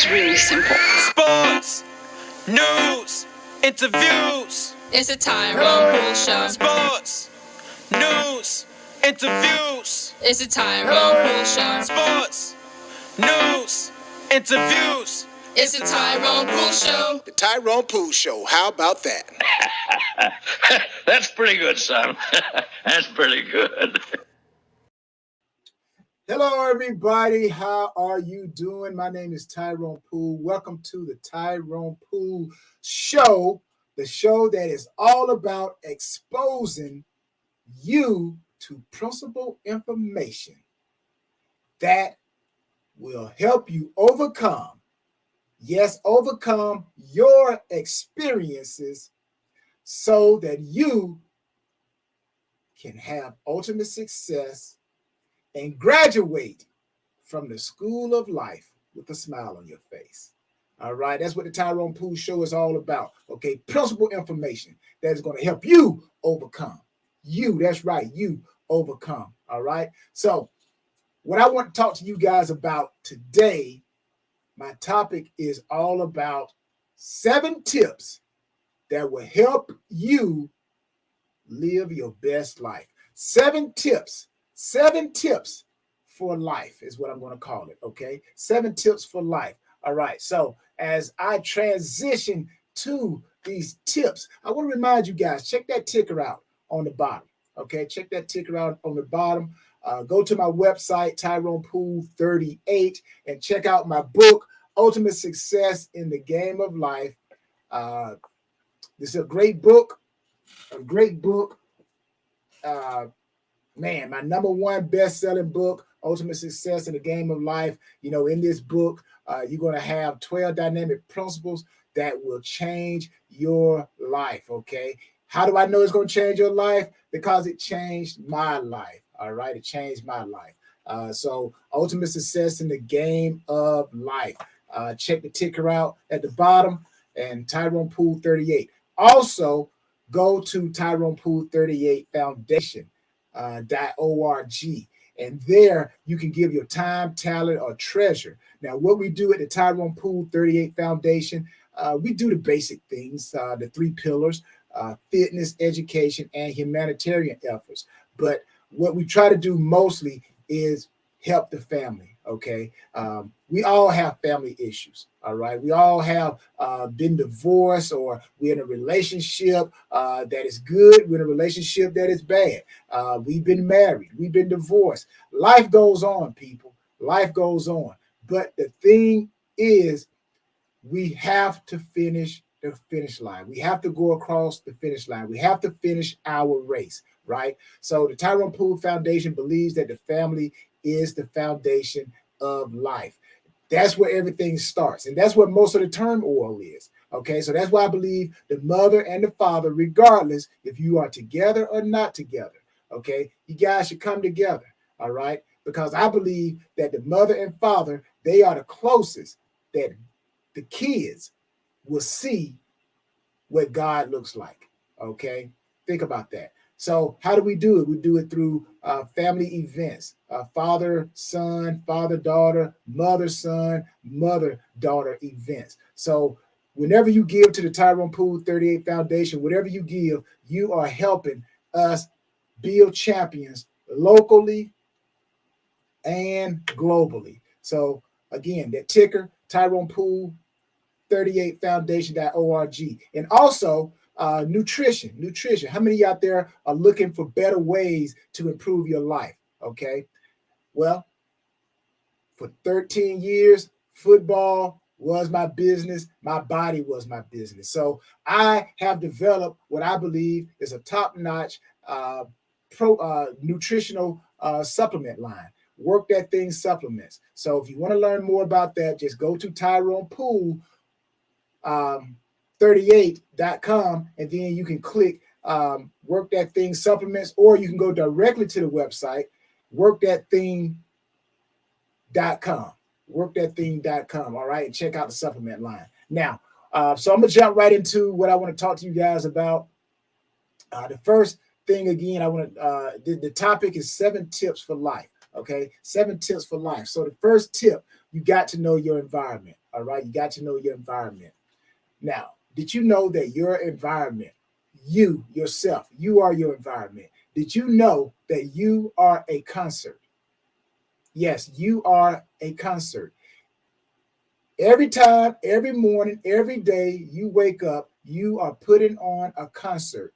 It's really simple. Sports, news, interviews. It's a Tyrone Poole Show. Sports, news, interviews. It's a Tyrone Poole Show. Sports, news, interviews. It's a Tyrone Poole Show. The Tyrone Poole Show. How about that? That's pretty good, son. That's pretty good. Hello, everybody. How are you doing? My name is Tyrone Poole. Welcome to the Tyrone Poole Show, the show that is all about exposing you to principal information that will help you overcome, yes, overcome your experiences so that you can have ultimate success and graduate from the school of life with a smile on your face. All right, that's what the Tyrone Poole Show is all about. Okay, principal information that is going to help you overcome. You, that's right, you overcome. All right, so what I want to talk to you guys about today, my topic is all about 7 tips that will help you live your best life. 7 tips for life is what I'm going to call it, okay? 7 tips for life. All right, so as I transition to these tips, I want to remind you guys, check that ticker out on the bottom, okay? Check that ticker out on the bottom. Go to my website, Tyrone Poole 38, and check out my book, Ultimate Success in the Game of Life. This is a great book, Man, my number 1 best-selling book, Ultimate Success in the Game of Life. You know, in this book, you're going to have 12 dynamic principles that will change your life, okay? How do I know it's going to change your life? Because it changed my life, all right? It changed my life. So Ultimate Success in the Game of Life. Check the ticker out at the bottom and Tyrone Poole 38. Also, go to Tyrone Poole 38 Foundation. .org, and there you can give your time, talent, or treasure. Now, what we do at the Tyrone Poole 38 Foundation, we do the basic things, the 3 pillars, fitness, education, and humanitarian efforts. But what we try to do mostly is help the family, okay? We all have family issues, all right? We all have been divorced, or we're in a relationship that is good, we're in a relationship that is bad. We've been married, we've been divorced. Life goes on, people. Life goes on. But the thing is, we have to finish the finish line. We have to go across the finish line. We have to finish our race, right? So the Tyrone Poole Foundation believes that the family is the foundation of life. That's where everything starts. And that's what most of the turmoil is. Okay, so that's why I believe the mother and the father, regardless if you are together or not together, okay, you guys should come together, all right? Because I believe that the mother and father, they are the closest that the kids will see what God looks like, okay? Think about that. So how do we do it? We do it through family events, father-son, father-daughter, mother-son, mother-daughter events. So whenever you give to the Tyrone Poole 38 Foundation, whatever you give, you are helping us build champions locally and globally. So again, that ticker, Tyrone Poole 38 Foundation.org. And also, nutrition. How many out there are looking for better ways to improve your life? Okay. Well, for 13 years, football was my business. My body was my business. So I have developed what I believe is a top-notch nutritional supplement line. Work That Thing supplements. So if you want to learn more about that, just go to Tyrone Poole 38.com, and then you can click Work That Thing supplements, or you can go directly to the website, workthatthing.com, workthatthing.com. All right, and check out the supplement line. Now, so I'm gonna jump right into what I want to talk to you guys about. The first thing, again, I want to the topic is 7 tips for life. Okay, 7 tips for life. So the first tip, you got to know your environment. All right. You got to know your environment. Now, did you know that your environment, you yourself, you are your environment? Did you know that you are a concert? Yes, you are a concert. Every time, every morning, every day you wake up, you are putting on a concert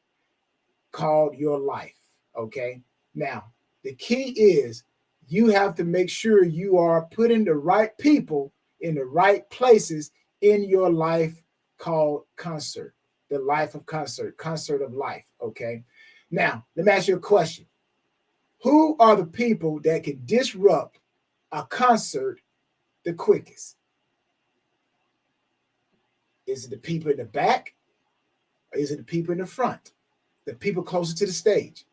called your life. Okay. Now, the key is you have to make sure you are putting the right people in the right places in your life called concert, the life of concert, concert of life. Okay. Now, let me ask you a question. Who are the people that can disrupt a concert the quickest? Is it the people in the back? Or is it the people in the front? The people closer to the stage?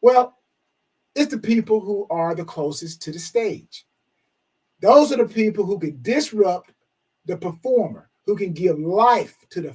Well, it's the people who are the closest to the stage. Those are the people who can disrupt the performer, who can give life to the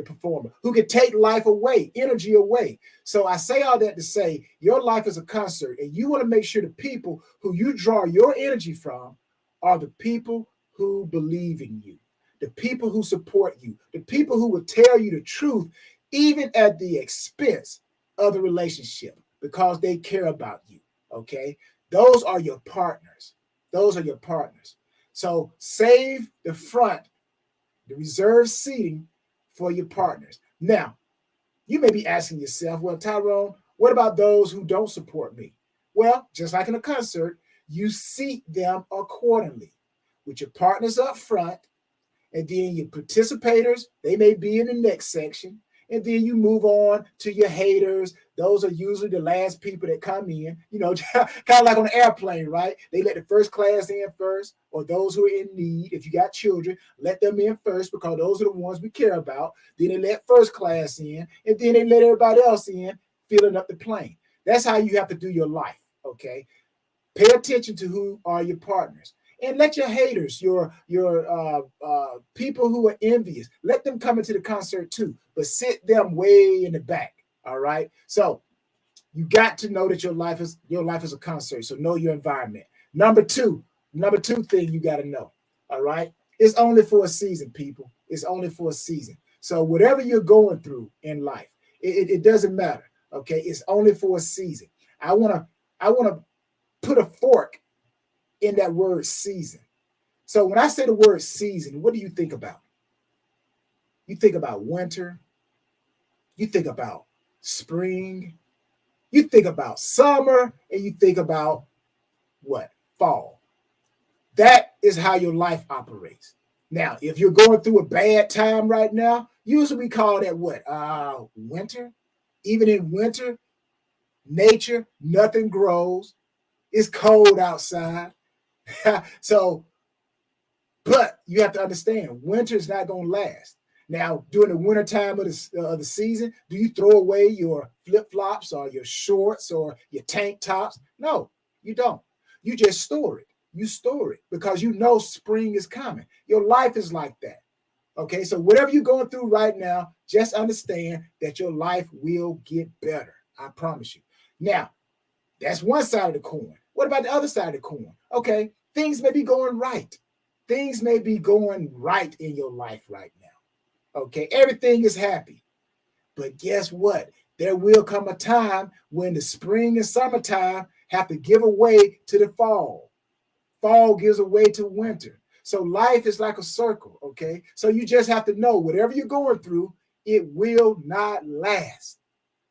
performer, who can take life away, energy away. So I say all that to say your life is a concert, and you want to make sure the people who you draw your energy from are the people who believe in you, the people who support you, the people who will tell you the truth, even at the expense of the relationship, because they care about you. Okay. Those are your partners. Those are your partners. So save the front, the reserved seating for your partners. Now, you may be asking yourself, well, Tyrone, what about those who don't support me? Well, just like in a concert, you seat them accordingly with your partners up front, and then your participators, they may be in the next section. And then you move on to your haters. Those are usually the last people that come in, you know, kind of like on an airplane, right? They let the first class in first, or those who are in need. If you got children, let them in first, because those are the ones we care about. Then they let first class in, and then they let everybody else in, filling up the plane. That's how you have to do your life, okay? Pay attention to who are your partners. And let your haters, your people who are envious, let them come into the concert too, but sit them way in the back. All right. So you got to know that your life is a concert. So know your environment. Number two thing you got to know. All right. It's only for a season, people. It's only for a season. So whatever you're going through in life, it doesn't matter. Okay. It's only for a season. I want to put a fork in that word season. So when I say the word season, what do you think about? You think about winter. You think about spring. You think about summer, and you think about what? Fall. That is how your life operates. Now, if you're going through a bad time right now, usually we call that what? Winter. Even in winter, nature, nothing grows. It's cold outside. So, but you have to understand, winter is not going to last. Now, during the winter time of the season, do you throw away your flip-flops or your shorts or your tank tops? No, you don't. You just store it. You store it because you know spring is coming. Your life is like that. Okay, so whatever you're going through right now, just understand that your life will get better. I promise you. Now, that's one side of the coin. What about the other side of the coin? Okay, things may be going right. Things may be going right in your life right now. Okay, everything is happy. But guess what? There will come a time when the spring and summertime have to give away to the fall. Fall gives away to winter. So life is like a circle, okay? So you just have to know whatever you're going through, it will not last.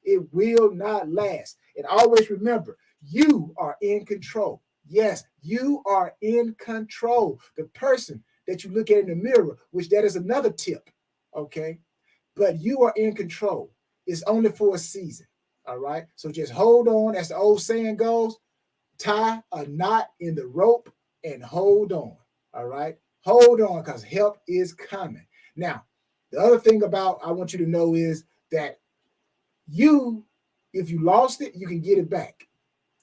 It will not last. And always remember, you are in control. Yes, you are in control. The person that you look at in the mirror, which that is another tip, okay? But you are in control. It's only for a season, all right? So just hold on. As the old saying goes, tie a knot in the rope and hold on, all right? Hold on, because help is coming. Now, the other thing about I want you to know is that if you lost it, you can get it back.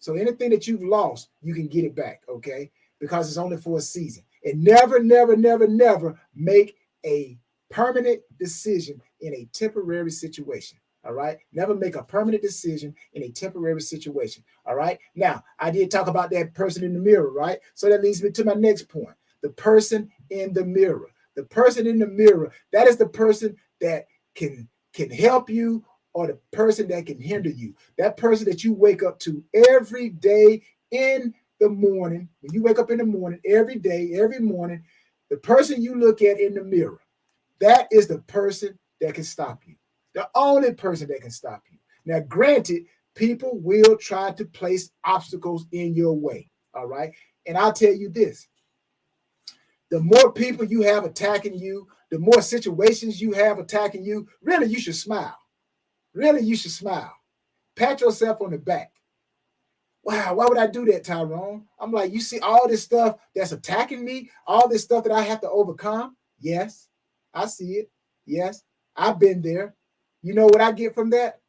So anything that you've lost, you can get it back, okay? Because it's only for a season. And never, never, never, never make a permanent decision in a temporary situation, all right? Never make a permanent decision in a temporary situation, all right? Now, I did talk about that person in the mirror, right? So that leads me to my next point. The person in the mirror. The person in the mirror, that is the person that can help you, or the person that can hinder you. That person that you wake up to every day in the morning. When you wake up in the morning, every day, every morning, the person you look at in the mirror, that is the person that can stop you. The only person that can stop you. Now, granted, people will try to place obstacles in your way. All right. And I'll tell you this. The more people you have attacking you, the more situations you have attacking you, really, you should smile. Really, you should smile. Pat yourself on the back. Wow, why would I do that, Tyrone? I'm like, you see all this stuff that's attacking me, all this stuff that I have to overcome? Yes, I see it. Yes, I've been there. You know what I get from that?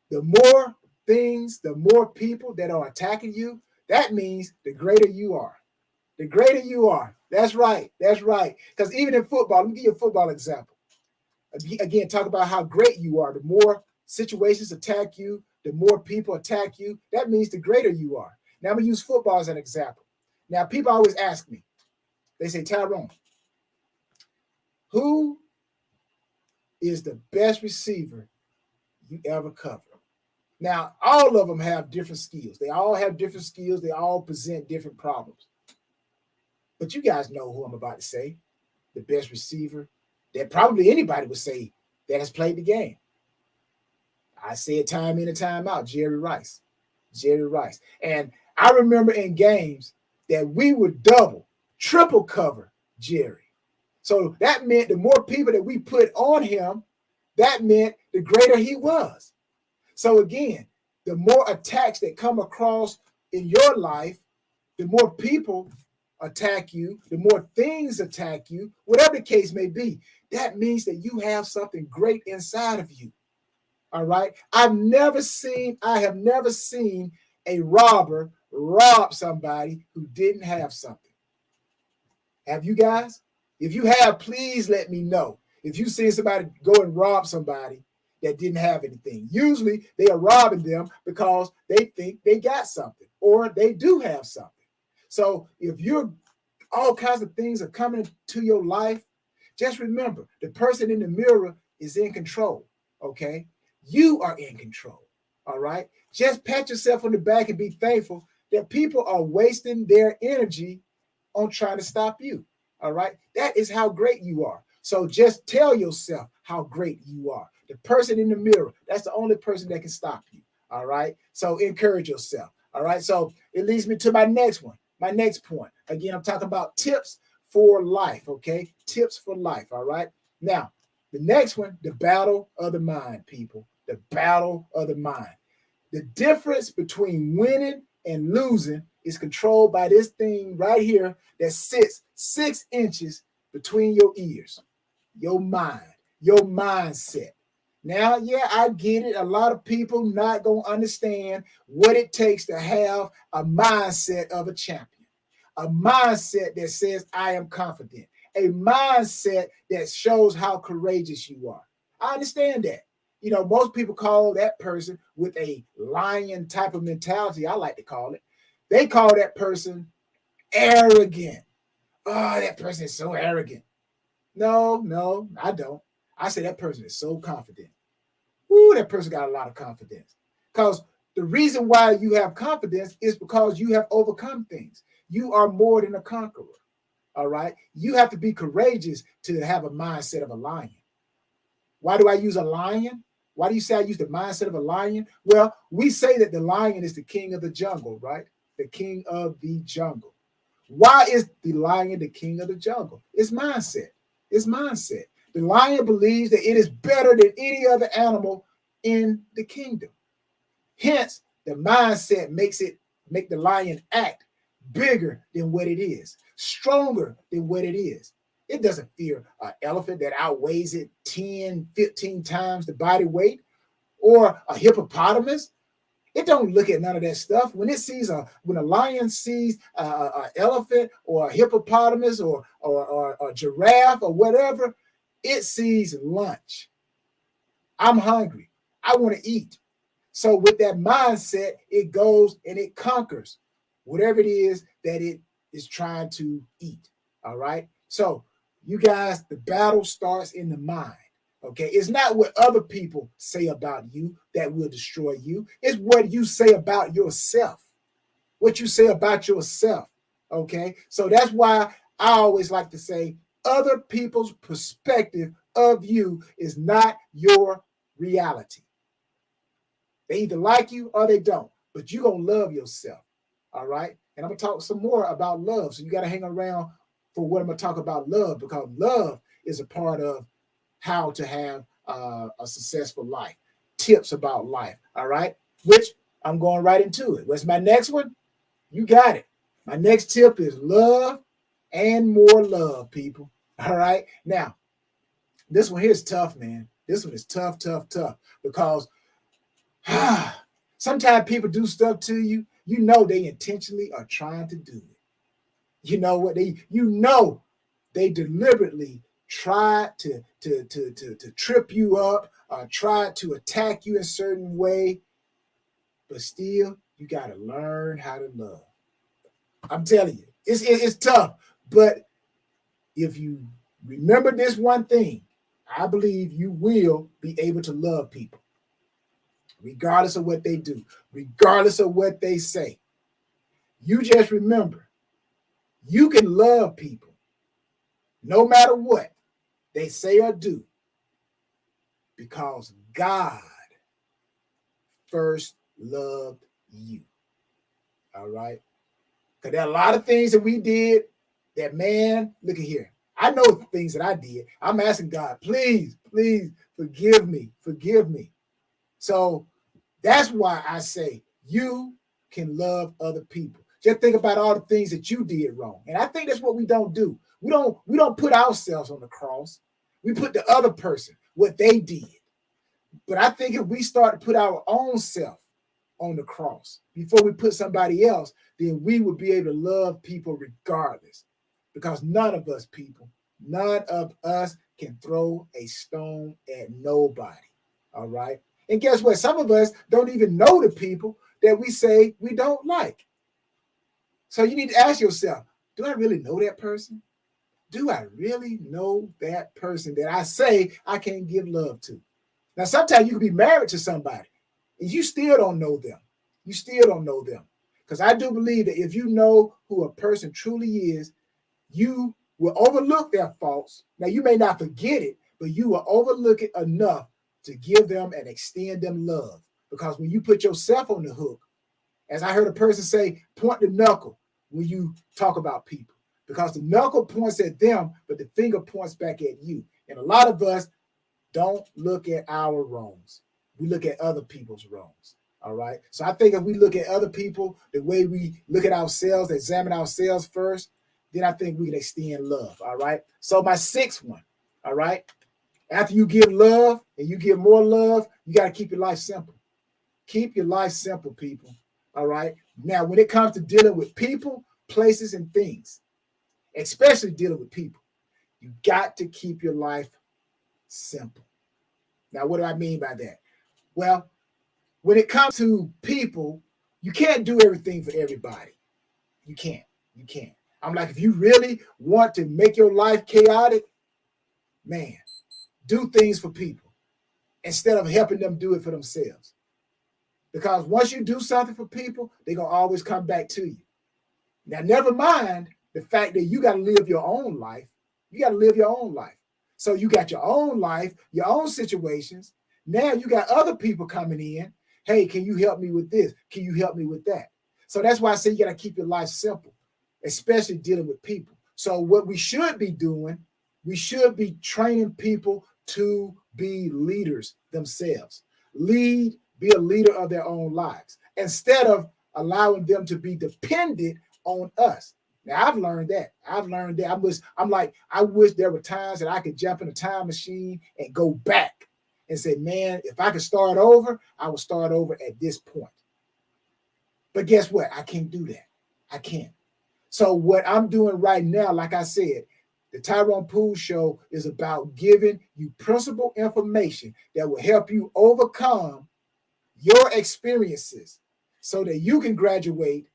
The more things, the more people that are attacking you, that means the greater you are. The greater you are. That's right. That's right. Because even in football, let me give you a football example. Again, talk about how great you are. The more situations attack you, the more people attack you, that means the greater you are. Now, I'm going to use football as an example. Now, people always ask me, they say, Tyrone, who is the best receiver you ever covered? Now, all of them have different skills. They all have different skills. They all present different problems. But you guys know who I'm about to say, the best receiver that probably anybody would say that has played the game. I say it time in and time out, Jerry Rice. Jerry Rice. And I remember in games that we would double, triple cover Jerry. So that meant the more people that we put on him, that meant the greater he was. So again, the more attacks that come across in your life, the more people attack you, the more things attack you, whatever the case may be, that means that you have something great inside of you. All right. I have never seen a robber rob somebody who didn't have something. Have you guys? If you have, please let me know. If you see somebody go and rob somebody that didn't have anything, usually they are robbing them because they think they got something or they do have something. So if all kinds of things are coming to your life, just remember the person in the mirror is in control. Okay. You are in control. All right. Just pat yourself on the back and be thankful that people are wasting their energy on trying to stop you. All right. That is how great you are. So just tell yourself how great you are. The person in the mirror, that's the only person that can stop you. All right. So encourage yourself. All right. So it leads me to my next one. My next point. Again, I'm talking about tips for life. Okay. Tips for life. All right. Now, the next one, the battle of the mind, people. The battle of the mind. The difference between winning and losing is controlled by this thing right here that sits 6 inches between your ears, your mind, your mindset. Now, yeah, I get it. A lot of people not going to understand what it takes to have a mindset of a champion, a mindset that says, I am confident, a mindset that shows how courageous you are. I understand that. You know, most people call that person with a lion type of mentality, I like to call it. They call that person arrogant. Oh, that person is so arrogant. No, I don't. I say that person is so confident. Ooh, that person got a lot of confidence. Because the reason why you have confidence is because you have overcome things. You are more than a conqueror. All right. You have to be courageous to have a mindset of a lion. Why do I use a lion? Why do you say I use the mindset of a lion? Well, we say that the lion is the king of the jungle, right? The king of the jungle. Why is the lion the king of the jungle? It's mindset. It's mindset. The lion believes that it is better than any other animal in the kingdom. Hence, the mindset make the lion act bigger than what it is, stronger than what it is. It doesn't fear an elephant that outweighs it 10, 15 times the body weight, or a hippopotamus. It don't look at none of that stuff. When a lion sees an elephant or a hippopotamus or a giraffe or whatever, it sees lunch. I'm hungry. I want to eat. So with that mindset, it goes and it conquers whatever it is that it is trying to eat. All right. So you guys, the battle starts in the mind. Okay, it's not what other people say about you that will destroy you. It's what you say about yourself. What you say about yourself. Okay, so that's why I always like to say other people's perspective of you is not your reality. They either like you or they don't, but you're going to love yourself. All right, and I'm going to talk some more about love. So you got to hang around for what I'm going to talk about love, because love is a part of how to have a successful life, tips about life. All right, which I'm going right into it. What's my next one? You got it. My next tip is love and more love, people. All right. Now, this one here is tough, man. This one is tough, because sometimes people do stuff to you. You know they intentionally are trying to do it. You know what they deliberately try to trip you up, try to attack you in a certain way, but still you got to learn how to love. I'm telling you, it's tough, but if you remember this one thing, I believe you will be able to love people, regardless of what they do, regardless of what they say. You just remember, you can love people no matter what they say or do, because God first loved you. All right? Because there are a lot of things that we did that, man, look at here. I know the things that I did. I'm asking God, please, please forgive me. Forgive me. So that's why I say you can love other people. Just think about all the things that you did wrong. And I think that's what we don't do. We don't put ourselves on the cross. We put the other person, what they did. But I think if we start to put our own self on the cross before we put somebody else, then we would be able to love people regardless. Because none of us can throw a stone at nobody. All right. And guess what? Some of us don't even know the people that we say we don't like. So you need to ask yourself, do I really know that person? Do I really know that person that I say I can't give love to? Now, sometimes you can be married to somebody and you still don't know them. You still don't know them. Because I do believe that if you know who a person truly is, you will overlook their faults. Now, you may not forget it, but you will overlook it enough to give them and extend them love. Because when you put yourself on the hook, as I heard a person say, point the knuckle when you talk about people. Because the knuckle points at them, but the finger points back at you. And a lot of us don't look at our wrongs. We look at other people's wrongs. All right. So I think if we look at other people the way we look at ourselves, examine ourselves first, then I think we can extend love. All right. So my sixth one. All right. After you give love and you give more love, you got to keep your life simple. Keep your life simple, people. All right. Now, when it comes to dealing with people, places, and things, especially dealing with people, you got to keep your life simple. Now, what do I mean by that? Well, when it comes to people, you can't do everything for everybody. You can't. You can't. I'm like, if you really want to make your life chaotic, man, do things for people instead of helping them do it for themselves. Because once you do something for people, they're going to always come back to you. Now, never mind the fact that you got to live your own life. You got to live your own life. So you got your own life, your own situations. Now you got other people coming in. Hey, can you help me with this? Can you help me with that? So that's why I say you got to keep your life simple, especially dealing with people. So what we should be doing, we should be training people to be leaders themselves. Be a leader of their own lives instead of allowing them to be dependent on us. Now, I've learned that. I wish there were times that I could jump in a time machine and go back and say, man, if I could start over, I would start over at this point. But guess what? I can't do that. I can't. So what I'm doing right now, like I said, the Tyrone Poole Show is about giving you principal information that will help you overcome your experiences so that you can graduate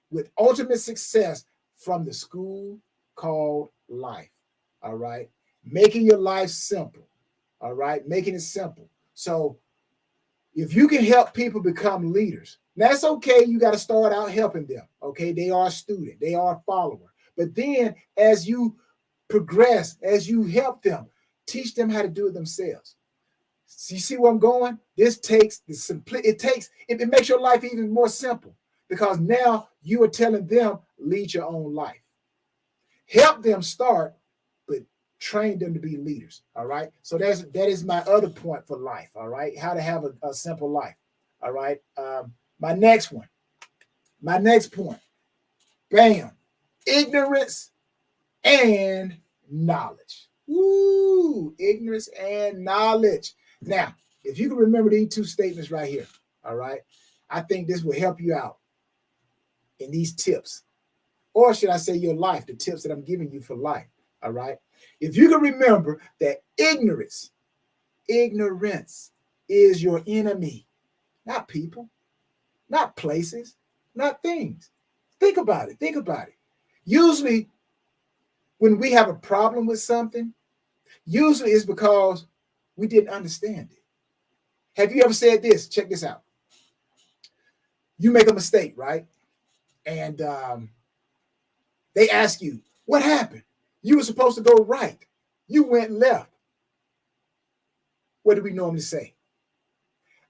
with ultimate success from the school called life. All right. Making your life simple. All right. Making it simple. So if you can help people become leaders, that's okay. You got to start out helping them. Okay. They are a student, they are a follower. But then as you progress, as you help them, teach them how to do it themselves. So you see where I'm going? This takes the simplicity. It makes your life even more simple because now you are telling them lead your own life. Help them start, but train them to be leaders. All right. So that is my other point for life. All right. How to have a simple life. All right. My next point. Bam. Ignorance and knowledge. Woo! Ignorance and knowledge. Now, if you can remember these two statements right here, all right, I think this will help you out in these tips. Or should I say your life, the tips that I'm giving you for life, all right? If you can remember that ignorance is your enemy, not people, not places, not things. Think about it. Usually, when we have a problem with something, usually it's because we didn't understand it. Have you ever said this? Check this out. You make a mistake, right? And they ask you, what happened? You were supposed to go right. You went left. What do we normally say?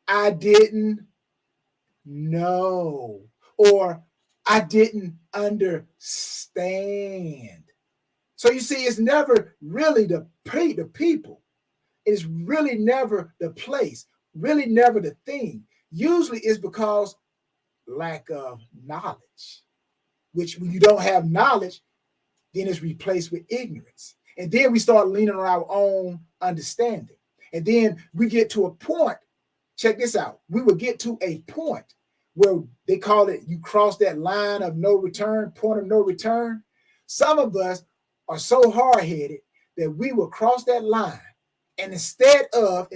I didn't know, or I didn't understand. So you see, it's never really the people. It's really never the place, really never the thing. Usually it's because lack of knowledge, which when you don't have knowledge, then it's replaced with ignorance. And then we start leaning on our own understanding. And then we get to a point, check this out, we will get to a point where they call it, you cross that line of no return, point of no return. Some of us are so hard-headed that we will cross that line. And instead of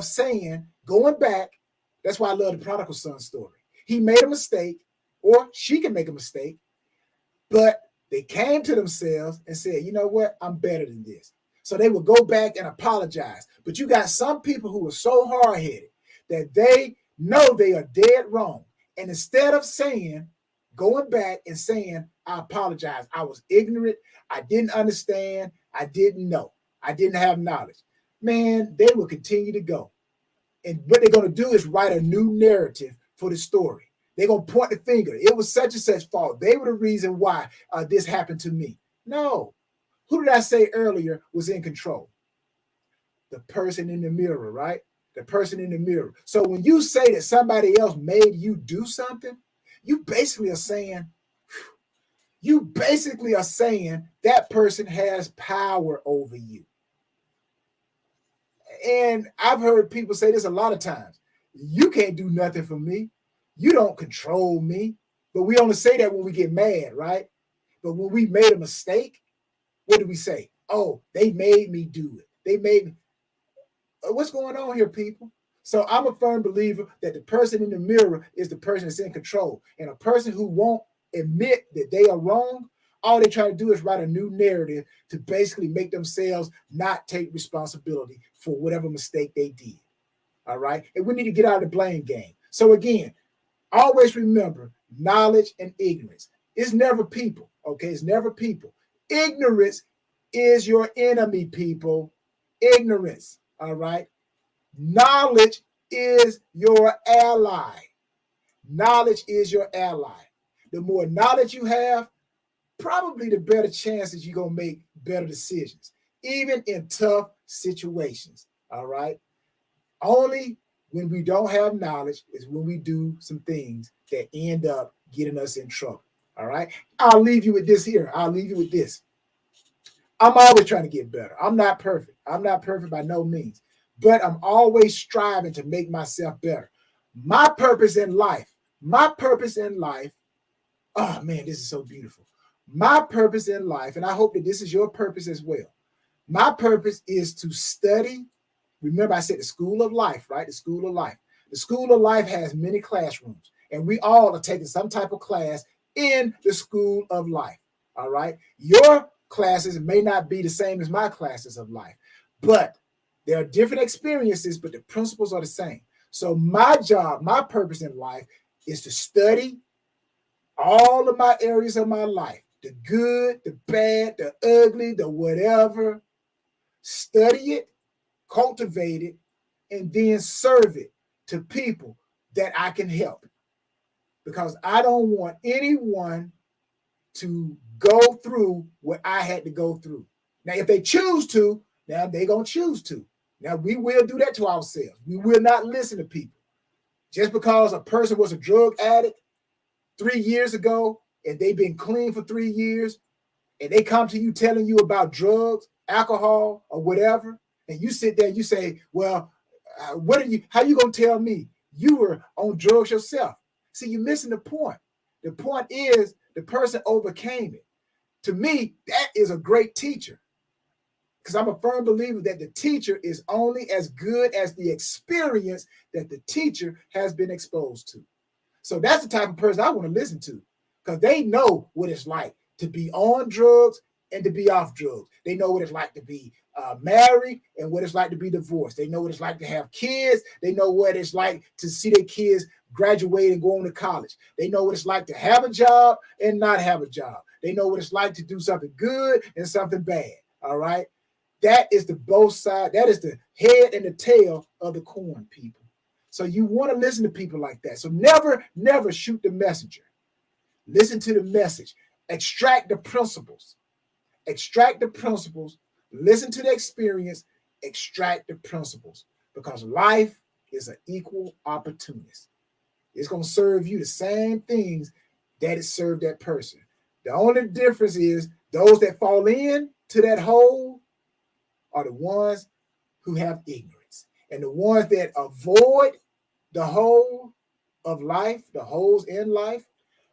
saying, going back, that's why I love the prodigal son story. He made a mistake, or she can make a mistake, but they came to themselves and said, you know what? I'm better than this. So they will go back and apologize. But you got some people who are so hard-headed that they know they are dead wrong. And instead of going back and saying, I apologize, I was ignorant, I didn't understand, I didn't know, I didn't have knowledge. Man, they will continue to go. And what they're going to do is write a new narrative for the story. They're going to point the finger. It was such and such fault. They were the reason why this happened to me. No. Who did I say earlier was in control? The person in the mirror, right? The person in the mirror. So when you say that somebody else made you do something, you basically are saying that person has power over you. And I've heard people say this a lot of times. You can't do nothing for me. You don't control me. But we only say that when we get mad, right? But when we made a mistake, what do we say? Oh, they made me do it. They made me. What's going on here, people? So I'm a firm believer that the person in the mirror is the person that's in control. And a person who won't admit that they are wrong, all they try to do is write a new narrative to basically make themselves not take responsibility for whatever mistake they did. All right? And we need to get out of the blame game. So again, always remember knowledge and ignorance. It's never people, okay? It's never people. Ignorance is your enemy, people. Ignorance, all right? Knowledge is your ally. Knowledge is your ally. The more knowledge you have, probably the better chances you're going to make better decisions, even in tough situations, all right? Only when we don't have knowledge is when we do some things that end up getting us in trouble, all right? I'll leave you with this here. I'll leave you with this. I'm always trying to get better. I'm not perfect. I'm not perfect by no means, but I'm always striving to make myself better. My purpose in life, oh man, this is so beautiful. My purpose in life, and I hope that this is your purpose as well. My purpose is to study. Remember, I said the school of life, right? The school of life. The school of life has many classrooms, and we all are taking some type of class in the school of life. All right. Your classes may not be the same as my classes of life, but there are different experiences, but the principles are the same. So my job, my purpose in life is to study all of my areas of my life, the good, the bad, the ugly, the whatever, study it, cultivate it, and then serve it to people that I can help. Because I don't want anyone to go through what I had to go through. Now, if they choose to, now they're going to choose to. Now, we will do that to ourselves. We will not listen to people. Just because a person was a drug addict 3 years ago and they've been clean for 3 years and they come to you telling you about drugs, alcohol, or whatever, and you sit there and you say, well, how you going to tell me you were on drugs yourself? See, you're missing the point. The point is the person overcame it. To me, that is a great teacher, because I'm a firm believer that the teacher is only as good as the experience that the teacher has been exposed to. So that's the type of person I want to listen to, because they know what it's like to be on drugs and to be off drugs. They know what it's like to be married and what it's like to be divorced. They know what it's like to have kids. They know what it's like to see their kids graduate and go on to college. They know what it's like to have a job and not have a job. They know what it's like to do something good and something bad. All right. That is the both side. That is the head and the tail of the coin, people. So you want to listen to people like that. So never shoot the messenger. Listen to the message. Extract the principles. Extract the principles. Listen to the experience. Extract the principles. Because life is an equal opportunist. It's going to serve you the same things that it served that person. The only difference is those that fall in to that hole are the ones who have ignorance. And the ones that avoid the hole of life, the holes in life,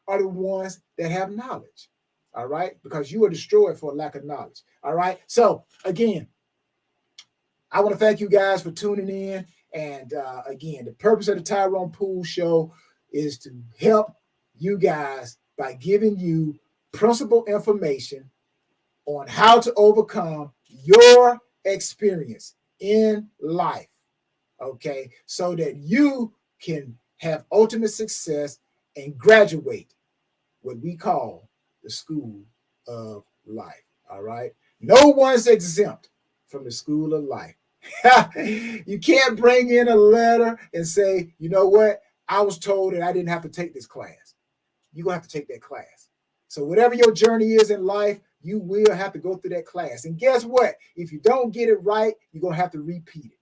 are the ones that have knowledge. All right? Because you are destroyed for a lack of knowledge. All right? So, again, I want to thank you guys for tuning in. And again, the purpose of the Tyrone Poole Show is to help you guys by giving you principal information on how to overcome your experience in life, okay, so that you can have ultimate success and graduate what we call the school of life. All right. No one's exempt from the school of life. You can't bring in a letter and say, you know what, I was told that I didn't have to take this class. You're going to have to take that class. So whatever your journey is in life, you will have to go through that class. And guess what? If you don't get it right, you're going to have to repeat it.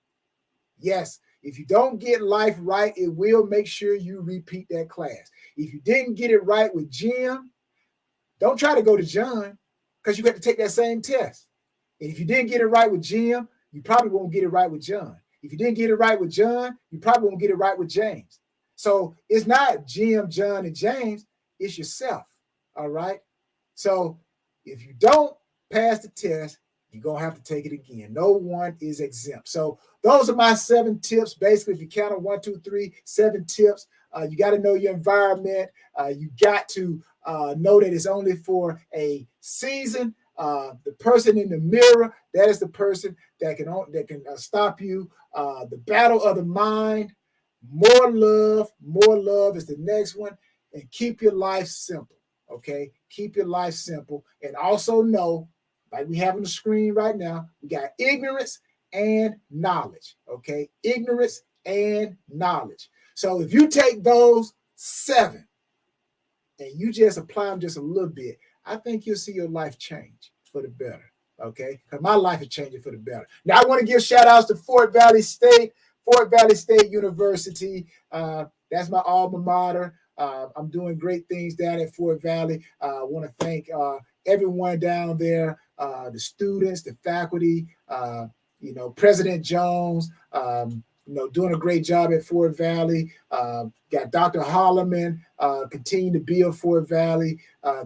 Yes, if you don't get life right, it will make sure you repeat that class. If you didn't get it right with Jim, don't try to go to John, because you got to take that same test. And if you didn't get it right with Jim, you probably won't get it right with John. If you didn't get it right with John, you probably won't get it right with James. So it's not Jim, John, and James. It's yourself. All right? So if you don't pass the test, you're going to have to take it again. No one is exempt. So those are my 7 tips. Basically, if you count on 1, 2, 3, 7 tips, you got to know your environment. You got to know that it's only for a season. The person in the mirror, that is the person that can stop you. The battle of the mind, more love is the next one. And keep your life simple, okay? Keep your life simple. And also know, like we have on the screen right now, we got ignorance and knowledge, okay? Ignorance and knowledge. So if you take those 7 and you just apply them just a little bit, I think you'll see your life change for the better, okay? Because my life is changing for the better. Now, I want to give shout outs to Fort Valley State University. That's my alma mater. I'm doing great things down at Fort Valley. I want to thank everyone down there, the students, the faculty, President Jones, doing a great job at Fort Valley. Got Dr. Holloman, continue to build Fort Valley.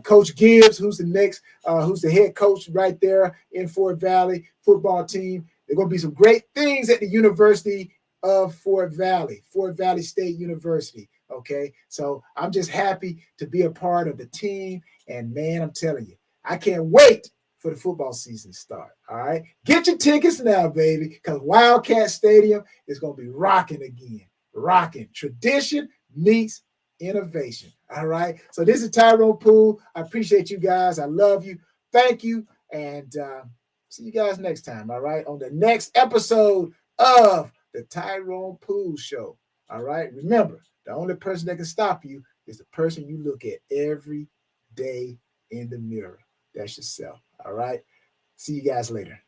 Coach Gibbs, who's the head coach right there in Fort Valley football team. There are going to be some great things at the University of Fort Valley State University. Okay, so I'm just happy to be a part of the team. And man, I'm telling you, I can't wait for the football season to start. All right. Get your tickets now, baby, because Wildcat Stadium is going to be rocking again. Rocking. Tradition meets innovation. All right. So this is Tyrone Poole. I appreciate you guys. I love you. Thank you. And see you guys next time. All right. On the next episode of the Tyrone Poole Show. All right. Remember, the only person that can stop you is the person you look at every day in the mirror. That's yourself. All right. See you guys later.